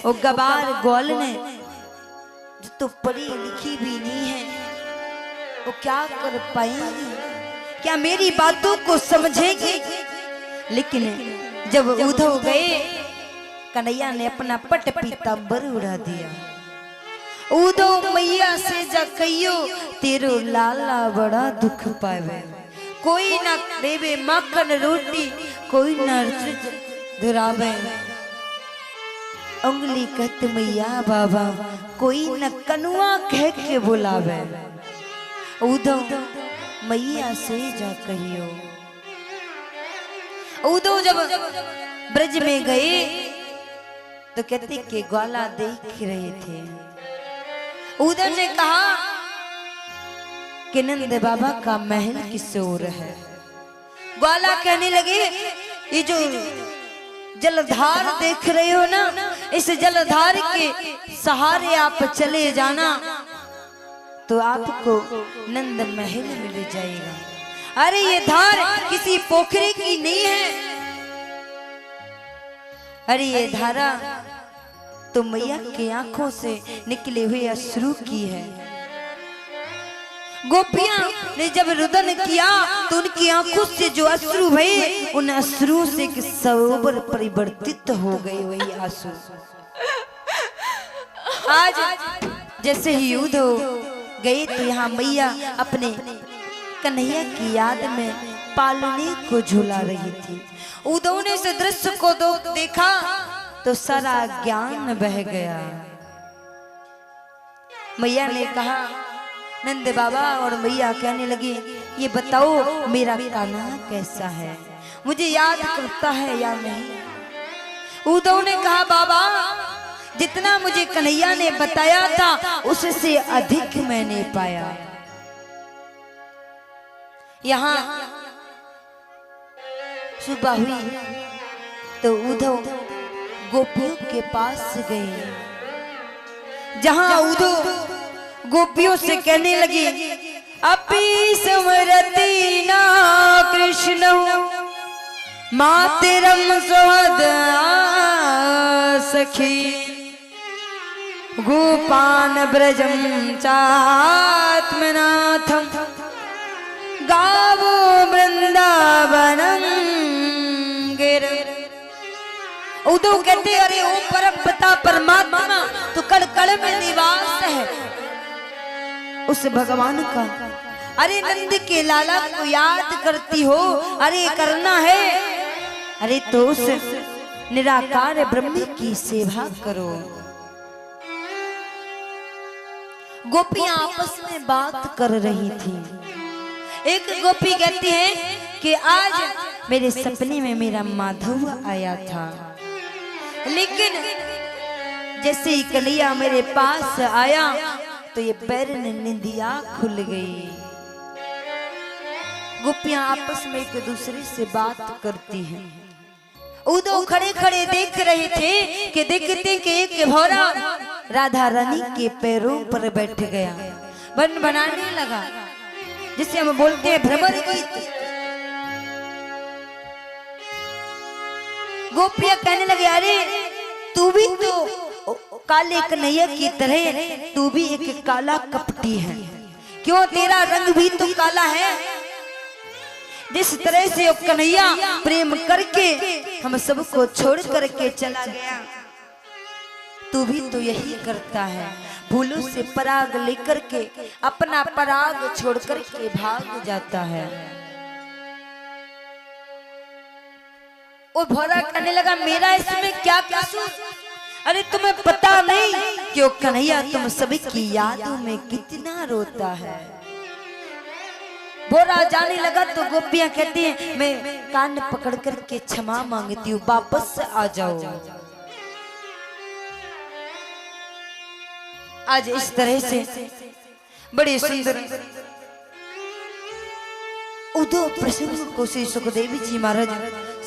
वो गवार ग्वाल ने जो तो पढ़ी लिखी भी नहीं है वो क्या कर पाएगी, क्या मेरी बातों को समझेगी। लेकिन जब उधव गए कन्हैया ने अपना पट पीतांबर उड़ा दिया। उधव मैया से जा कहियो तेरो लाला बड़ा दुख पावे, कोई ना देवे माखन रोटी कोई ना धुरावे, उंगली कहत मैया बाबा कोई न कनुआ कह के बुलावे। उधव मैया से जा कहियो। उधव जब ब्रज में गए तो कहते कि ग्वाला देख रहे थे। उधव ने कहा कि नंद बाबा का महल किस ओर है। ग्वाला कहने लगे ये जो जलधार देख रहे हो ना, इस जलधार के सहारे आप चले जाना तो आपको नंद महल मिल जाएगा। अरे ये धार किसी पोखरे की नहीं है, अरे ये धारा तो मैया की आंखों से निकले हुए अश्रु की है। गोपियां ने जब रुदन किया तो उनकी आंखों से जो अश्रु भये उन अश्रु से सरोवर परिवर्तित हो गए वही आंसू। आज जैसे ही युद्ध गए तो यहाँ मैया अपने कन्हैया की याद में पालने को झूला रही थी। उद्धव ने इस दृश्य को देखा तो सारा ज्ञान बह गया। मैया ने कहा नंद बाबा और मैया कहने लगे ये बताओ मेरा कान्हा कैसा है, मुझे याद करता है या नहीं। उद्धव ने कहा बाबा जितना मुझे कन्हैया ने बताया था उससे अधिक मैंने पाया। यहाँ सुबह हुई तो उद्धव गोपियों के पास गए, जहां उद्धव गोपियों से कहने लगे अपि स्मरति ना कृष्ण मातरम सुहद सखी गोपान ब्रजम चात्मनाथम गावो वृंदावनम गिर। उद्धव कहते अरे ओ परम पिता परमात्मा तो कण कण में निवास है उस भगवान का। अरे नंद के लाला को याद करती हो, अरे करना है, अरे तो उस निराकार ब्रह्म की सेवा करो। गोपियां आपस में बात कर रही थी। एक गोपी कहती है कि आज मेरे सपने में मेरा माधव आया था, लेकिन जैसे ही कन्हैया मेरे पास आया तो ये पैर ने निंदिया खुल गई। गोपियां आपस में एक दूसरे से बात करती हैं। उद्धव खड़े खड़े देख रहे थे कि देखते कि एक भौरा राधा रानी के पैरों पर बैठ गया, बन बनाने लगा, जिसे हम बोलते हैं भ्रमर गीत। गोपियां कहने लगे अरे तू भी तो काले कन्हैया की तरह तू भी एक काला कपटी है, क्यों तेरा रंग भी तो काला है। जिस तरह से कन्हैया प्रेम करके हम सबको छोड़ करके चला गया, तू भी तो यही करता है, फूलों से पराग लेकर के अपना पराग छोड़ करके भाग जाता है। वो भौरा कहने लगा मेरा इसमें क्या कसूर, अरे तुम्हें पता नहीं कि कन्हैया तुम सभी की यादों में कितना रोता है। भौरा जाने लगा तो गोपियां कहती हैं मैं कान पकड़ करके क्षमा मांगती हूँ, वापस आ जाओ। आज इस तरह से बड़े सुंदर उद्धव प्रसंग को श्री सुखदेव जी महाराज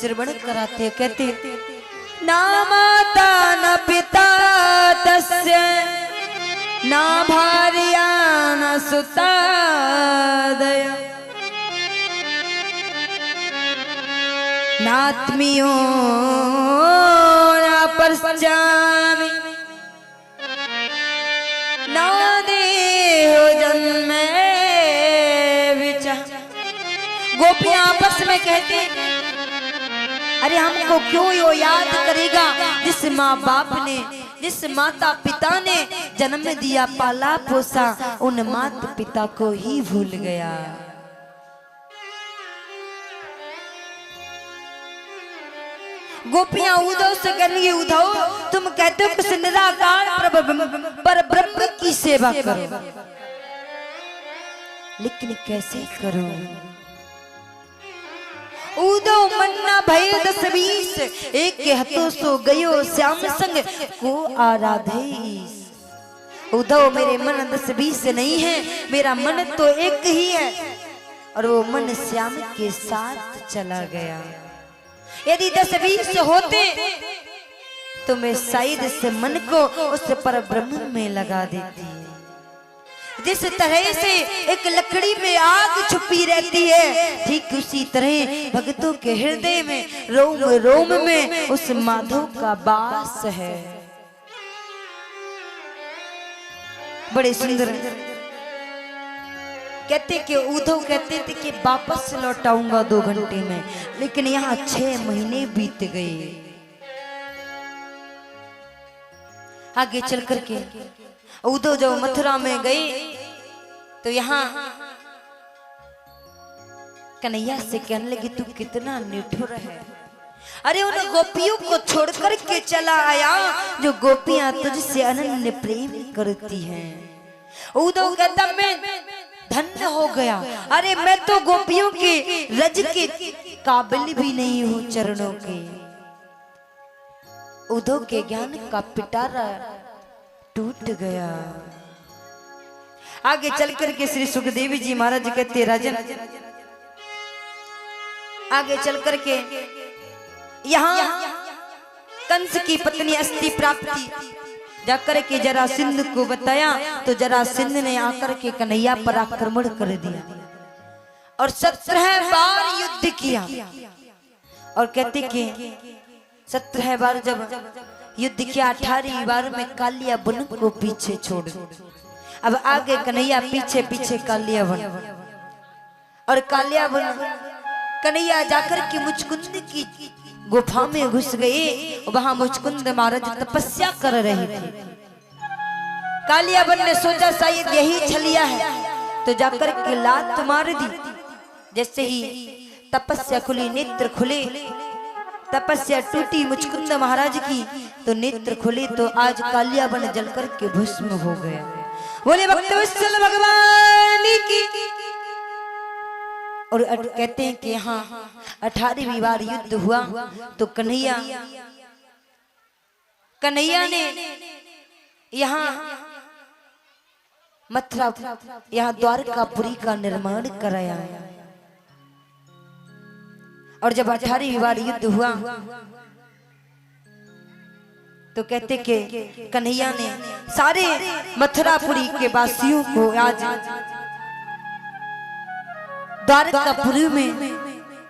श्रवण कराते, कहते ना माता न पिता तस्य ना भार्या न सुता दया नात्मियो न पश्चामि गोपियां आपस में कहते, अरे हमको क्यों यो याद करेगा जिस माँ बाप ने, जिस माता पिता ने जन्म दिया पाला पोसा, उन माता पिता को ही भूल गया। गोपियां उद्धव से कहेंगी, उद्धव तुम कहते हो कि निराकार पर ब्रह्म की सेवा करो, लेकिन कैसे करो? उद्धव मन्ना भय 10-20, एक के हाथों सो गयो श्याम संग को आराधे। उद्धव मेरे मन 10-20 नहीं है, मेरा मन तो एक ही है, और वो मन श्याम के साथ चला गया। यदि 10-20 होते तो मैं शायद से मन को उस पर ब्रह्म में लगा देती। जिस तरह से एक लकड़ी में आग छुपी रहती है, ठीक उसी तरह भक्तों के हृदय में रोम रोम में उस माधव का वास है। बड़े सुंदर कहते कि उद्धव कहते थे कि वापस लौट आऊंगा 2 घंटे में, लेकिन यहाँ 6 महीने बीत गए। आगे चल करके उद्धव जब मथुरा में गए तो यहाँ कन्हैया से कहने लगी, तू कितना निठुर है। अरे उन गोपियों को छोड़ करके चला आया जो गोपियां तुझसे अनन्य प्रेम करती हैं। उद्धव कहता मैं धन्य हो गया। अरे मैं तो गोपियों के रज के काबिल भी नहीं हूं चरणों के। उद्धव के ज्ञान का पिटारा टूट गया। आगे चल करके श्री सुखदेव जी महाराज कहते, राजन आगे चल करके यहाँ कंस की पत्नी अस्थि प्राप्ति जाकर के जरासंध को बताया, तो जरासंध ने आकर के कन्हैया पर आक्रमण कर दिया और 17 बार युद्ध किया। और कहते कि 17 बार जब युद्ध किया, 18वीं बार में कालिया बन को पीछे छोड़। अब आगे कन्हैया पीछे पीछे कालिया बन, और कालिया बन कन्हैया जाकर के मुचकुंद की गुफा में घुस गए। वहां मुचकुंद महाराज तपस्या कर रहे थे। कालिया बन ने सोचा शायद यही छलिया है, तो जाकर के लात मार दी। जैसे ही तपस्या खुली, नेत्र खुले, तपस्या टूटी मुचकुंद महाराज की, तो नेत्र खुले तो आज कालिया बन जलकर के भस्म हो गया। बोले भक्तवत्सल भगवान की। और कहते हैं कि यहाँ 18वीं बार युद्ध हुआ तो कन्हैया ने यहाँ मथुरा, यहाँ द्वारकापुरी का निर्माण कराया। और जब 18वीं बार युद्ध हुआ तो कहते कि कन्हैया ने सारे मथुरापुरी के वासियों को आज द्वारकापुरी में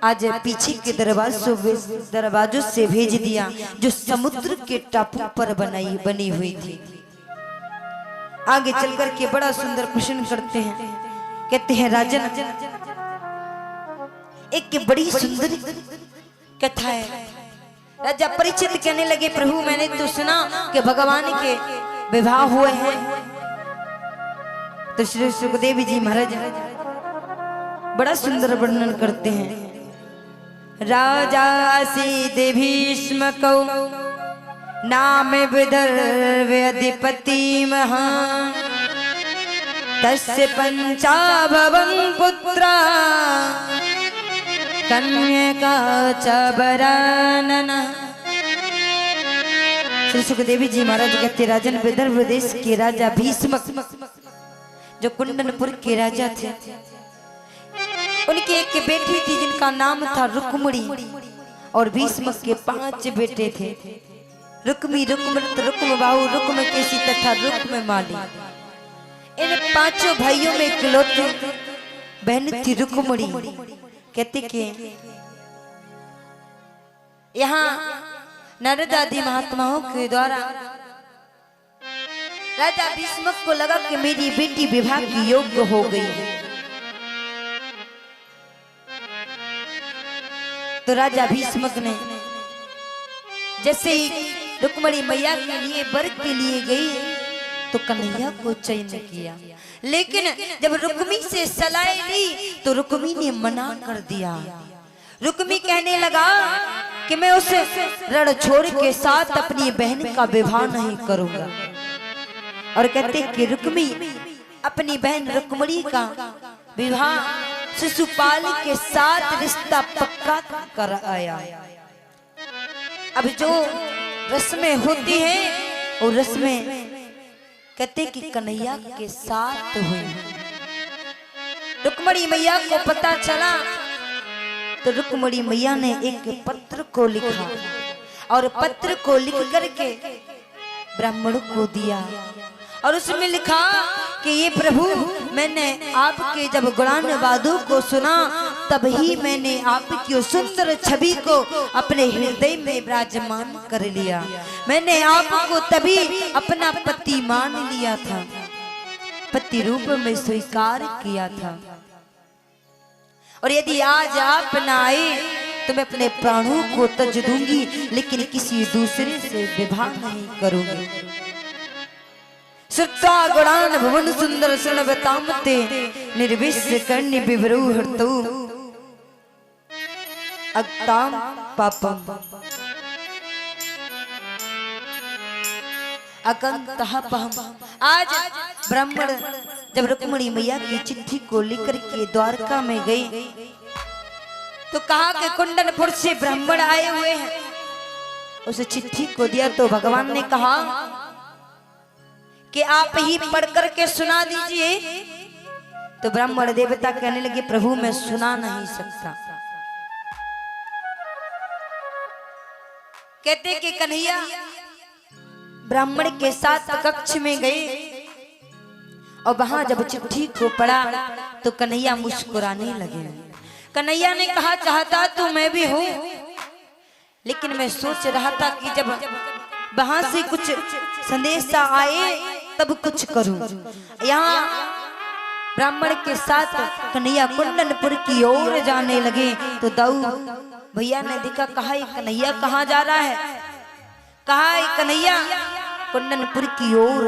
आज पीछे के दरवाजों से भेज दिया, जो समुद्र के टापू पर बनी हुई थी। आगे चलकर के बड़ा सुंदर प्रश्न करते हैं। कहते हैं, राजन एक बड़ी सुंदर कथा है। राजा परिचित कहने लगे, प्रभु मैंने तो सुना कि भगवान के विवाह हुए हैं। तो श्री सुखदेव जी महाराज बड़ा सुंदर वर्णन करते हैं। राजा सीधे भीष्म को नाम विदर्भ अधिपति महान, तस्य पंचाभवं पुत्रा कन्यका च वरानना। श्री सुखदेव जी महाराज कहते, राजन विदर्भ देश के राजा भीष्म जो कुंडनपुर के राजा थे, उनकी एक बेटी थी जिनका नाम था रुक्मणी, और भीष्म के 5 बेटे थे। रुक्मी, रुक्मरत, रुक्मबाहु, रुक्मकेशी तथा रुक्ममाली। इन 5 भाइयों में इकलौती बहन थी रुक्मणी। कहते कि यहाँ नारद आदि महात्माओं के द्वारा राजा भीष्म को लगा कि मेरी बेटी विवाह की योग्य हो गई है। तो राजा भीष्मक ने जैसे ही रुक्मणी मैया के लिए वर के लिए गई तो कन्हैया को चयन किया, लेकिन जब रुक्मी से सलाह ली तो रुक्मी ने मना कर दिया। रुक्मी कहने लगा कि मैं उस रणछोड़ के साथ अपनी बहन का विवाह नहीं करूंगा, और कहते कि रुक्मी अपनी बहन रुक्मणी का विवाह शिशुपाल के साथ रिश्ता पक्का कर आया। अब जो रस्में होती है और रस्में कहते कि कन्हैया के साथ हुई। रुक्मणी मैया को पता चला तो रुक्मणी मैया ने एक पत्र को लिखा और पत्र को लिख करके ब्राह्मण को दिया और उसमें लिखा कि ये प्रभु, मैंने आपके जब गुणान वादों को सुना तब ही मैंने आपकी सुंदर छवि को अपने हृदय में विराजमान कर लिया। मैंने आपको तभी अपना पति मान लिया था, पति रूप में स्वीकार किया था, और यदि आज आप न आए तो मैं अपने प्राणों को तज दूंगी, लेकिन किसी दूसरे से विवाह नहीं करूंगी। सुत्ता गुणान भवन सुंदर सुन बतामते निर्विश करनी विवरू हरतु अक्ताम पापम अकंतः पहम। आज ब्राह्मण जब रुक्मणी मैया की चिट्ठी को लेकर के द्वारका में गए तो कहा कि कुंडनपुर से ब्राह्मण आए हुए हैं। उस चिट्ठी को दिया तो भगवान ने कहा कि आप ही पढ़ करके सुना दीजिए। तो ब्राह्मण देवता कहने लगे प्रभु मैं सुना नहीं सकता। कहते कि कन्हैया ब्राह्मण के साथ कक्ष में गए और वहां जब चिट्ठी को पढ़ा तो कन्हैया मुस्कुराने लगे। कन्हैया ने कहा चाहता तो मैं भी हूं, लेकिन मैं सोच रहा था कि जब वहां से कुछ संदेशा आए तब कुछ करूं। यहाँ ब्राह्मण के साथ कन्हैया कुंडनपुर की ओर जाने लगे तो दाऊ भैया ने देखा, कहा कन्हैया कहाँ जा रहा है, कहा कन्हैया कुंडनपुर की ओर।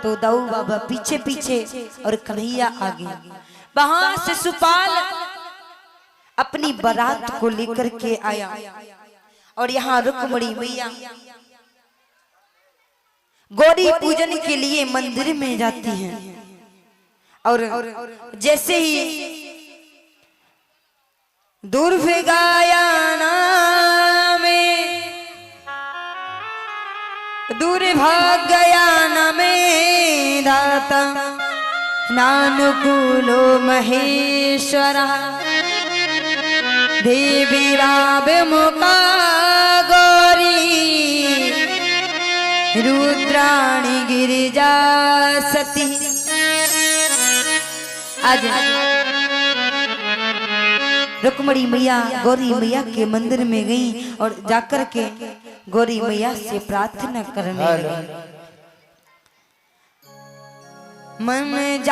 तो दाऊ बाबा पीछे पीछे और कन्हैया आगे। वहां से शिशुपाल अपनी बारात को लेकर के आया और यहाँ रुक्मणी मैया गौरी पूजन के लिए मंदिर में जाती हैं, और जैसे ही दुर्भाग्याना में दुर्भाग्याना में दाता नानुकूलो महेश्वरा देवी मुका गौरी रुद्राणी गिरिजा सती। आज रुक्मणी मैया गौरी मैया के मंदिर में गई और जाकर के गौरी मैया से प्रार्थना करने लगी। मन में